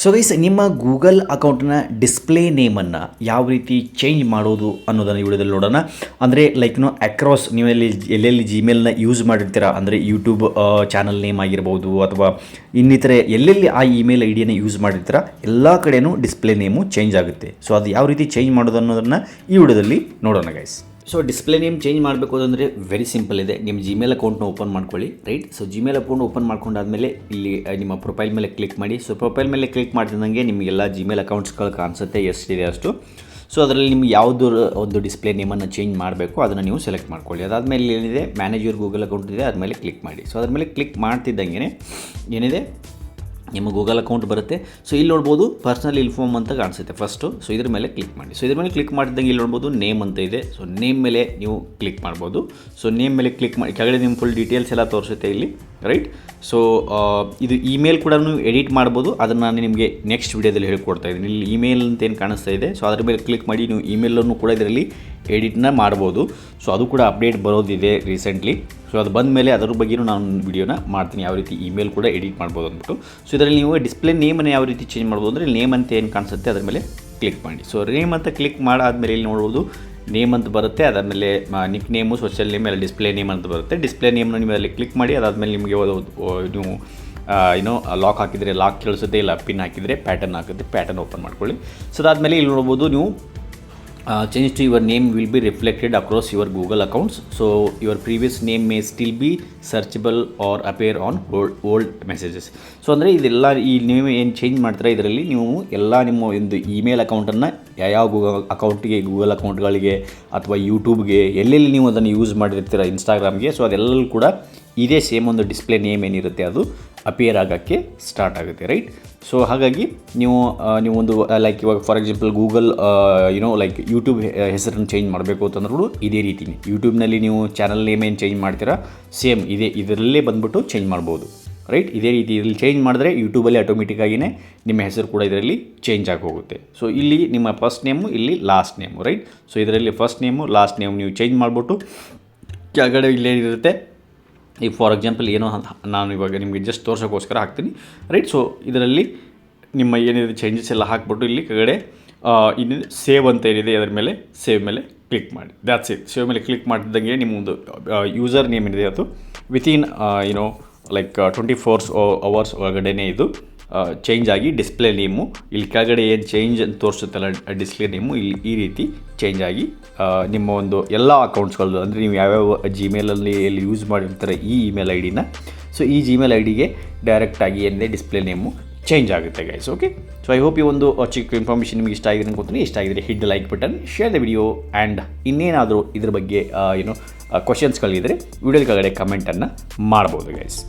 So guys, ನಿಮ್ಮ Google ಅಕೌಂಟ್ನ display ನೇಮನ್ನು ಯಾವ ರೀತಿ ಚೇಂಜ್ ಮಾಡೋದು ಅನ್ನೋದನ್ನು ಈ ವಿಡಿಯೋದಲ್ಲಿ ನೋಡೋಣ. ಅಂದರೆ ಅಕ್ರಾಸ್ ನೀವು ಎಲ್ಲೆಲ್ಲಿ ಜಿಮೇಲ್ನ ಯೂಸ್ ಮಾಡಿರ್ತೀರಾ, ಅಂದರೆ ಯೂಟ್ಯೂಬ್ ಚಾನಲ್ ನೇಮ್ ಆಗಿರ್ಬೋದು ಅಥವಾ ಇನ್ನಿತರೆ ಎಲ್ಲೆಲ್ಲಿ ಆ ಇಮೇಲ್ ಐ ಡಿಯನ್ನು ಯೂಸ್ ಮಾಡಿರ್ತೀರ ಎಲ್ಲ ಕಡೆಯೂ ಡಿಸ್ಪ್ಲೇ ನೇಮು ಚೇಂಜ್ ಆಗುತ್ತೆ. ಸೊ ಅದು ಯಾವ ರೀತಿ ಚೇಂಜ್ ಮಾಡೋದು ಅನ್ನೋದನ್ನು ಈ ವಿಡಿಯೋದಲ್ಲಿ ನೋಡೋಣ guys. So display name change ಮಾಡಬೇಕು ಅಂದರೆ ವೆರಿ ಸಿಂಪಲ್ ಇದೆ. ನಿಮ್ಮ ಜಿಮೇಲ್ ಅಕೌಂಟ್ನ ಓಪನ್ ಮಾಡ್ಕೊಳ್ಳಿ, right. So Gmail account open ಮಾಡ್ಕೊಂಡಾದಮೇಲೆ ಇಲ್ಲಿ ನಿಮ್ಮ ಪ್ರೊಫೈಲ್ ಮೇಲೆ ಕ್ಲಿಕ್ ಮಾಡಿ. ಸೊ ಪ್ರೊಫೈಲ್ ಮೇಲೆ ಕ್ಲಿಕ್ ಮಾಡ್ತಿದ್ದಂಗೆ ನಿಮಗೆಲ್ಲ ಜಿಮೇಲ್ ಅಕೌಂಟ್ಸ್ಗಳು ಕಾಣಿಸುತ್ತೆ, ಎಷ್ಟಿದೆ ಅಷ್ಟು. ಸೊ ಅದರಲ್ಲಿ ನಿಮ್ಗೆ ಯಾವುದು ಒಂದು ಡಿಸ್ಪ್ಲೇ ನೇಮನ್ನು ಚೇಂಜ್ ಮಾಡಬೇಕು ಅದನ್ನು ನೀವು ಸೆಲೆಕ್ಟ್ ಮಾಡ್ಕೊಳ್ಳಿ. ಅದಾದಮೇಲೆ ಏನಿದೆ ಮ್ಯಾನೇಜ್ ಯುವರ್ ಗೂಗಲ್ ಅಕೌಂಟ್ ಇದೆ, ಅದಾದಮೇಲೆ ಕ್ಲಿಕ್ ಮಾಡಿ. ಸೊ ಅದ್ರ ಮೇಲೆ ಕ್ಲಿಕ್ ಮಾಡ್ತಿದ್ದಂಗೆ ಏನಿದೆ ನಿಮ್ಮ ಗೂಗಲ್ ಅಕೌಂಟ್ ಬರುತ್ತೆ. ಸೊ ಇಲ್ಲಿ ನೋಡ್ಬೋದು ಪರ್ಸನಲ್ ಇನ್ಫಾರ್ಮ್ ಅಂತ ಕಾಣಿಸುತ್ತೆ ಫಸ್ಟು. ಸೊ ಇದ್ರ ಮೇಲೆ ಕ್ಲಿಕ್ ಮಾಡಿ. ಸೊ ಇದ್ರ ಮೇಲೆ ಕ್ಲಿಕ್ ಮಾಡಿದಂಗೆ ಇಲ್ಲಿ ನೋಡ್ಬೋದು ನೇಮ್ ಅಂತ ಇದೆ. ಸೊ ನೇಮ್ ಮೇಲೆ ನೀವು ಕ್ಲಿಕ್ ಮಾಡ್ಬೋದು. ಸೊ ನೇಮ್ ಮೇಲೆ ಕ್ಲಿಕ್ ಮಾಡಿ ಕೆಳಗಡೆ ನಿಮ್ಮ ಫುಲ್ ಡೀಟೇಲ್ಸ್ ಎಲ್ಲ ತೋರಿಸುತ್ತೆ ಇಲ್ಲಿ, ರೈಟ್. ಸೊ ಇದು ಇಮೇಲ್ ಕೂಡ ನೀವು ಎಡಿಟ್ ಮಾಡ್ಬೋದು. ಅದನ್ನು ನಾನು ನಿಮಗೆ ನೆಕ್ಸ್ಟ್ ವಿಡಿಯೋದಲ್ಲಿ ಹೇಳ್ಕೊಡ್ತಾ ಇದ್ದೀನಿ. ಇಲ್ಲಿ ಇಮೇಲ್ ಅಂತ ಏನು ಕಾಣಿಸ್ತಾ ಇದೆ, ಸೊ ಅದ್ರ ಮೇಲೆ ಕ್ಲಿಕ್ ಮಾಡಿ ನೀವು ಇಮೇಲನ್ನು ಕೂಡ ಇದರಲ್ಲಿ ಎಡಿಟ್ನ ಮಾಡ್ಬೋದು. ಸೊ ಅದು ಕೂಡ ಅಪ್ಡೇಟ್ ಬರೋದಿದೆ ರೀಸೆಂಟ್ಲಿ. ಸೊ ಅದು ಬಂದ ಮೇಲೆ ಅದರ ಬಗ್ಗೆಯೂ ನಾನು ವಿಡಿಯೋನ ಮಾಡ್ತೀನಿ, ಯಾವ ರೀತಿ ಇಮೇಲ್ ಕೂಡ ಎಡಿಟ್ ಮಾಡ್ಬೋದು ಅಂದ್ಬಿಟ್ಟು. ಸೊ ಇದರಲ್ಲಿ ನೀವು ಡಿಸ್ಪ್ಲೇ ನೇಮನ್ನು ಯಾವ ರೀತಿ ಚೇಂಜ್ ಮಾಡ್ಬೋದು ಅಂದರೆ ನೇಮ್ ಅಂತ ಏನು ಕಾಣಿಸುತ್ತೆ ಅದ್ರ ಮೇಲೆ ಕ್ಲಿಕ್ ಮಾಡಿ. ಸೊ ನೇಮ್ ಅಂತ ಕ್ಲಿಕ್ ಮಾಡಾದಮೇಲೆ ಇಲ್ಲಿ ನೋಡ್ಬೋದು ನೇಮ್ ಅಂತ ಬರುತ್ತೆ. ಅದಾದಮೇಲೆ ನಿಕ್ ನೇಮು, ಸೋಷಿಯಲ್ ನೇಮ್, ಎಲ್ಲ ಡಿಸ್ಪ್ಲೇ ನೇಮ್ ಅಂತ ಬರುತ್ತೆ. ಡಿಸ್ಪ್ಲೇ ನೇಮ್ನ ನೀವು ಅಲ್ಲಿ ಕ್ಲಿಕ್ ಮಾಡಿ. ಅದಾದಮೇಲೆ ನಿಮಗೆ ನೀವು ಲಾಕ್ ಹಾಕಿದರೆ ಲಾಕ್ ಕೇಳಿಸುತ್ತೆ, ಇಲ್ಲ ಪಿನ್ ಹಾಕಿದರೆ ಪ್ಯಾಟರ್ನ್ ಹಾಕುತ್ತೆ, ಪ್ಯಾಟರ್ನ್ ಓಪನ್ ಮಾಡ್ಕೊಳ್ಳಿ. ಸೊ ಅದಾದಮೇಲೆ ಇಲ್ಲಿ ನೋಡ್ಬೋದು ನೀವು change to your name will be reflected across your Google accounts. So your previous name may still be searchable or appear on old messages. So ಅಂದರೆ ಇದೆಲ್ಲ ನೀವು ಏನು ಚೇಂಜ್ ಮಾಡ್ತೀರಾ ಇದರಲ್ಲಿ ನೀವು ಎಲ್ಲ ನಿಮ್ಮ ಒಂದು ಇಮೇಲ್ ಅಕೌಂಟನ್ನು ಯಾವ ಗೂಗಲ್ ಅಕೌಂಟ್ಗಳಿಗೆ ಅಥವಾ ಯೂಟ್ಯೂಬ್ಗೆ ಎಲ್ಲೆಲ್ಲಿ ನೀವು ಅದನ್ನು ಯೂಸ್ ಮಾಡಿರ್ತೀರ, ಇನ್ಸ್ಟಾಗ್ರಾಮ್ಗೆ, ಸೊ ಅದೆಲ್ಲೂ ಕೂಡ ಇದೇ ಸೇಮ್ ಒಂದು ಡಿಸ್ಪ್ಲೇ ನೇಮ್ ಏನಿರುತ್ತೆ ಅದು ಅಪಿಯರ್ ಆಗೋಕ್ಕೆ ಸ್ಟಾರ್ಟ್ ಆಗುತ್ತೆ, ರೈಟ್. ಸೊ ಹಾಗಾಗಿ ನೀವು ಒಂದು ಲೈಕ್ ಇವಾಗ for example Google like YouTube ಹೆಸರನ್ನು ಚೇಂಜ್ ಮಾಡಬೇಕು ಅಂತಂದ್ರೂ ಇದೇ ರೀತಿನೇ ಯೂಟ್ಯೂಬ್ನಲ್ಲಿ ನೀವು ಚಾನಲ್ ನೇಮ್ ಏನು ಚೇಂಜ್ ಮಾಡ್ತೀರಾ ಸೇಮ್ ಇದರಲ್ಲೇ ಬಂದುಬಿಟ್ಟು ಚೇಂಜ್ ಮಾಡ್ಬೋದು, ರೈಟ್. ಇದೇ ರೀತಿ ಇದರಲ್ಲಿ ಚೇಂಜ್ ಮಾಡಿದ್ರೆ ಯೂಟ್ಯೂಬಲ್ಲಿ ಆಟೋಮೆಟಿಕ್ಕಾಗಿಯೇ ನಿಮ್ಮ ಹೆಸರು ಕೂಡ ಇದರಲ್ಲಿ ಚೇಂಜ್ ಆಗಿ ಹೋಗುತ್ತೆ. ಸೊ ಇಲ್ಲಿ ನಿಮ್ಮ ಫಸ್ಟ್ ನೇಮು, ಇಲ್ಲಿ ಲಾಸ್ಟ್ ನೇಮು, ರೈಟ್. ಸೊ ಇದರಲ್ಲಿ ಫಸ್ಟ್ ನೇಮು ಲಾಸ್ಟ್ ನೇಮ್ ನೀವು ಚೇಂಜ್ ಮಾಡಿಬಿಟ್ಟು ಕೆಳಗಡೆ ಇಲ್ಲೇನಿರುತ್ತೆ ಈಗ ಫಾರ್ ಎಕ್ಸಾಂಪಲ್ ಏನೋ ನಾನು ಇವಾಗ ನಿಮಗೆ ಜಸ್ಟ್ ತೋರ್ಸೋಕ್ಕೋಸ್ಕರ ಹಾಕ್ತೀನಿ, ರೈಟ್. ಸೊ ಇದರಲ್ಲಿ ನಿಮ್ಮ ಏನಿದೆ ಚೇಂಜಸ್ ಎಲ್ಲ ಹಾಕ್ಬಿಟ್ಟು ಇಲ್ಲಿ ಕೆಳಗಡೆ ಇನ್ನು ಸೇವ್ ಅಂತ ಏನಿದೆ ಅದರ ಮೇಲೆ ಸೇವ್ ಮೇಲೆ ಕ್ಲಿಕ್ ಮಾಡಿ. That's it. ಸೇವ್ ಮೇಲೆ ಕ್ಲಿಕ್ ಮಾಡಿದಂಗೆ ನಿಮ್ಮೊಂದು ಯೂಸರ್ ನೇಮ್ ಏನಿದೆ ಅದು ವಿತಿನ್ ಲೈಕ್ 24 hours ಒಳಗಡೆನೇ ಇದು ಚೇಂಜ್ ಆಗಿ ಡಿಸ್ಪ್ಲೇ ನೇಮು ಇಲ್ಲಿ ಕೆಳಗಡೆ ಏನು ಚೇಂಜ್ ಅಂತ ತೋರಿಸುತ್ತಲ್ಲ ಡಿಸ್ಪ್ಲೇ ನೇಮು ಇಲ್ಲಿ ಈ ರೀತಿ ಚೇಂಜ್ ಆಗಿ ನಿಮ್ಮ ಒಂದು ಎಲ್ಲ ಅಕೌಂಟ್ಸ್ಗಳದ್ದು ಅಂದರೆ ನೀವು ಯಾವ್ಯಾವ ಜಿಮೇಲಲ್ಲಿ ಎಲ್ಲಿ ಯೂಸ್ ಮಾಡಿರ್ತಾರೆ ಈ ಇಮೇಲ್ ಐ ಡಿನ, ಸೊ ಈ ಜಿಮೇಲ್ ಐ ಡಿಗೆ ಡೈರೆಕ್ಟಾಗಿ ಏನಿದೆ ಡಿಸ್ಪ್ಲೇ ನೇಮು ಚೇಂಜ್ ಆಗುತ್ತೆ guys. Okay. So I hope ಈ ಒಂದು ಚಿಕ್ಕ ಇನ್ಫಾರ್ಮೇಷನ್ ನಿಮಗೆ ಇಷ್ಟ ಆಗಿದೆ ಅನ್ಕೋತೀನಿ. ಇಷ್ಟ ಆಗಿದ್ರೆ hit the like button, share the video, and ಇನ್ನೇನಾದರೂ ಇದ್ರ ಬಗ್ಗೆ ಕ್ವಶನ್ಸ್ಗಳಿದ್ರೆ ವಿಡಿಯೋದ ಕೆಳಗಡೆ ಕಮೆಂಟನ್ನು ಮಾಡ್ಬೋದು ಗೈಸ್.